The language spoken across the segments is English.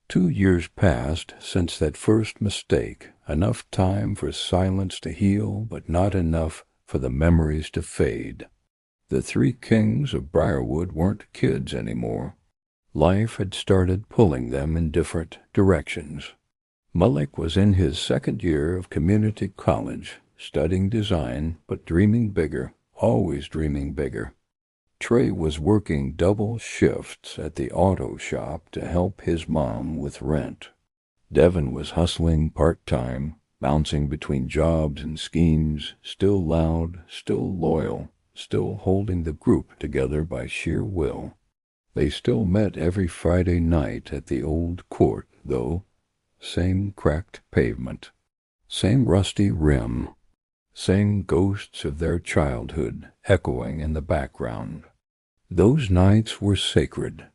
2 years passed since that first mistake, enough time for silence to heal, but not enough for the memories to fade. The three kings of Briarwood weren't kids anymore. Life had started pulling them in different directions. Mullick was in his second year of community college, studying design, but dreaming bigger, always dreaming bigger. Trey was working double shifts at the auto shop to help his mom with rent. Devin was hustling part-time, bouncing between jobs and schemes, still loud, still loyal, still holding the group together by sheer will. They still met every Friday night at the old court, though. Same cracked pavement, same rusty rim, same ghosts of their childhood echoing in the background. Those nights were sacred,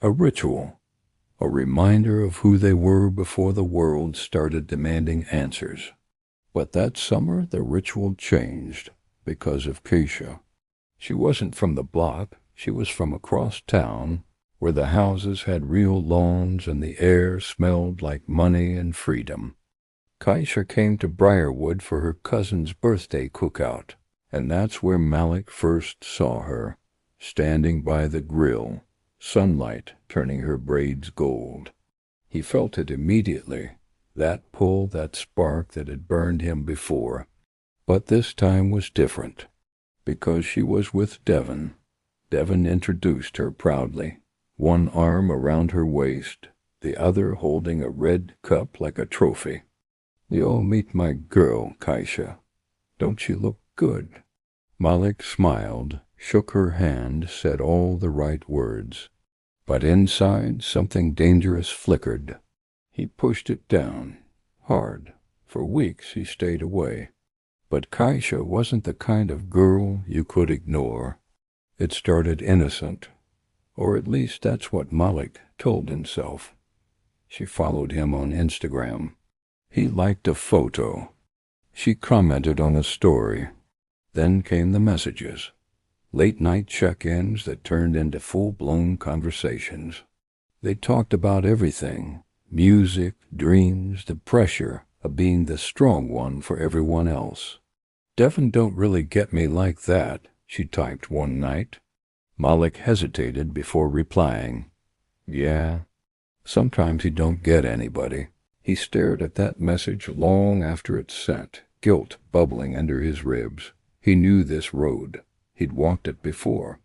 a ritual, a reminder of who they were before the world started demanding answers. But that summer the ritual changed because of Keisha. She wasn't from the block, she was from across town, where the houses had real lawns and the air smelled like money and freedom. Keisha came to Briarwood for her cousin's birthday cookout, and that's where Malik first saw her, standing by the grill, sunlight turning her braids gold. He felt it immediately, that pull, that spark that had burned him before. But this time was different, because she was with Devin. Devin introduced her proudly, one arm around her waist, the other holding a red cup like a trophy. "You'll meet my girl, Keisha. Don't she look good?" Malik smiled, shook her hand, said all the right words. But inside, something dangerous flickered. He pushed it down, hard. For weeks he stayed away. But Keisha wasn't the kind of girl you could ignore. It started innocent, or at least that's what Malik told himself. She followed him on Instagram. He liked a photo. She commented on a story. Then came the messages. Late-night check-ins that turned into full-blown conversations. They talked about everything. Music, dreams, the pressure of being the strong one for everyone else. "Devin don't really get me like that," she typed one night. Malik hesitated before replying. "Yeah, sometimes he don't get anybody." He stared at that message long after it sent, guilt bubbling under his ribs. He knew this road. He'd walked it before.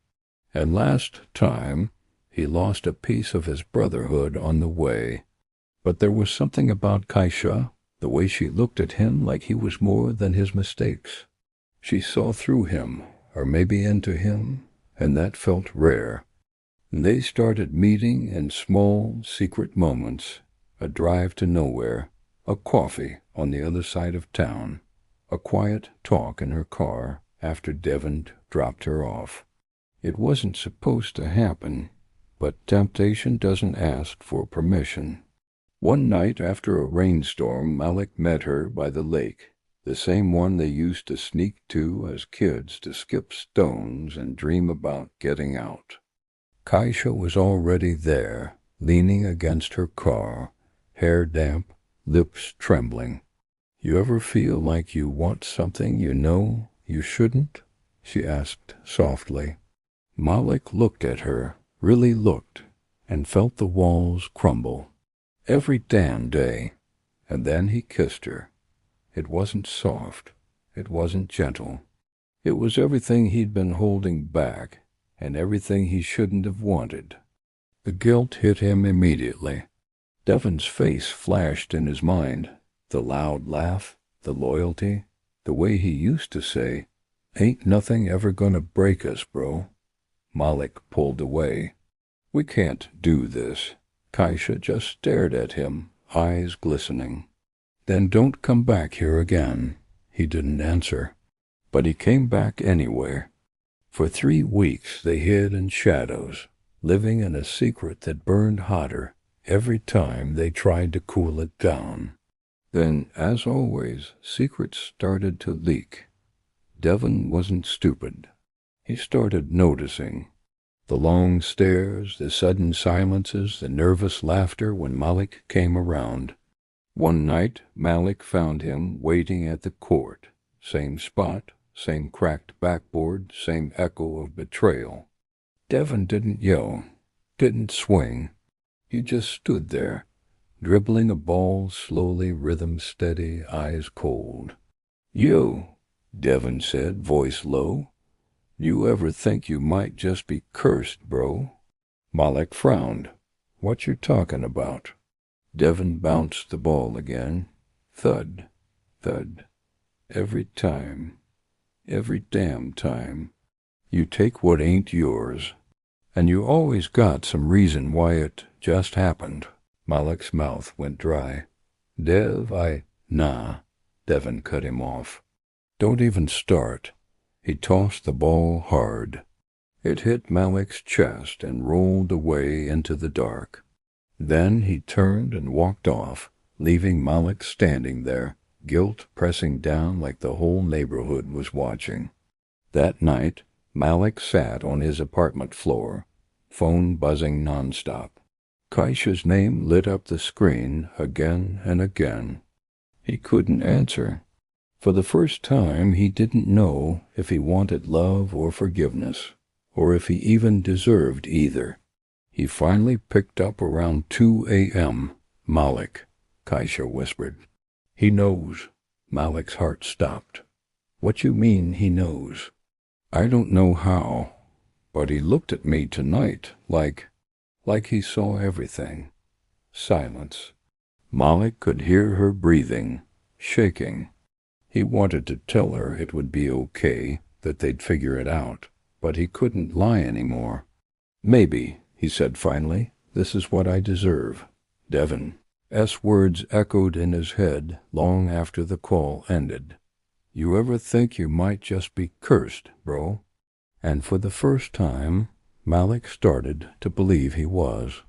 And last time, he lost a piece of his brotherhood on the way. But there was something about Keisha, the way she looked at him like he was more than his mistakes. She saw through him, or maybe into him, and that felt rare. They started meeting in small, secret moments, a drive to nowhere, a coffee on the other side of town, a quiet talk in her car after Devin dropped her off. It wasn't supposed to happen, but temptation doesn't ask for permission. One night after a rainstorm, Malik met her by the lake, the same one they used to sneak to as kids to skip stones and dream about getting out. Keisha was already there, leaning against her car, hair damp, lips trembling. "You ever feel like you want something you know you shouldn't?" she asked softly. Malik looked at her, really looked, and felt the walls crumble. Every damn day. And then he kissed her. It wasn't soft. It wasn't gentle. It was everything he'd been holding back, and everything he shouldn't have wanted. The guilt hit him immediately. Devin's face flashed in his mind. The loud laugh, the loyalty, the way he used to say, "Ain't nothing ever gonna break us, bro." Malik pulled away. "We can't do this." Keisha just stared at him, eyes glistening. "Then don't come back here again." He didn't answer, but he came back anyway. For 3 weeks they hid in shadows, living in a secret that burned hotter every time they tried to cool it down. Then, as always, secrets started to leak. Devin wasn't stupid. He started noticing. The long stares, the sudden silences, the nervous laughter when Malik came around. One night, Malik found him waiting at the court. Same spot, same cracked backboard, same echo of betrayal. Devon didn't yell, didn't swing. He just stood there, dribbling a ball slowly, rhythm steady, eyes cold. "You," Devon said, voice low. "You ever think you might just be cursed, bro?" Malik frowned. "What you talking about?" Devon bounced the ball again. Thud, thud. Every time. Every damn time. You take what ain't yours. And you always got some reason why it just happened. Malik's mouth went dry. Nah. Devon cut him off. "Don't even start." He tossed the ball hard. It hit Malik's chest and rolled away into the dark. Then he turned and walked off, leaving Malik standing there, guilt pressing down like the whole neighborhood was watching. That night, Malik sat on his apartment floor, phone buzzing nonstop. Kaisha's name lit up the screen again and again. He couldn't answer. For the first time, he didn't know if he wanted love or forgiveness, or if he even deserved either. He finally picked up around 2 a.m. "Malik," Kaisha whispered. "He knows." Malik's heart stopped. "What you mean he knows?" "I don't know how, but he looked at me tonight like he saw everything." Silence. Malik could hear her breathing, shaking. He wanted to tell her it would be okay, that they'd figure it out, but he couldn't lie anymore. "Maybe," he said finally, "this is what I deserve." Devon's words echoed in his head long after the call ended. "You ever think you might just be cursed, bro?" And for the first time, Malik started to believe he was.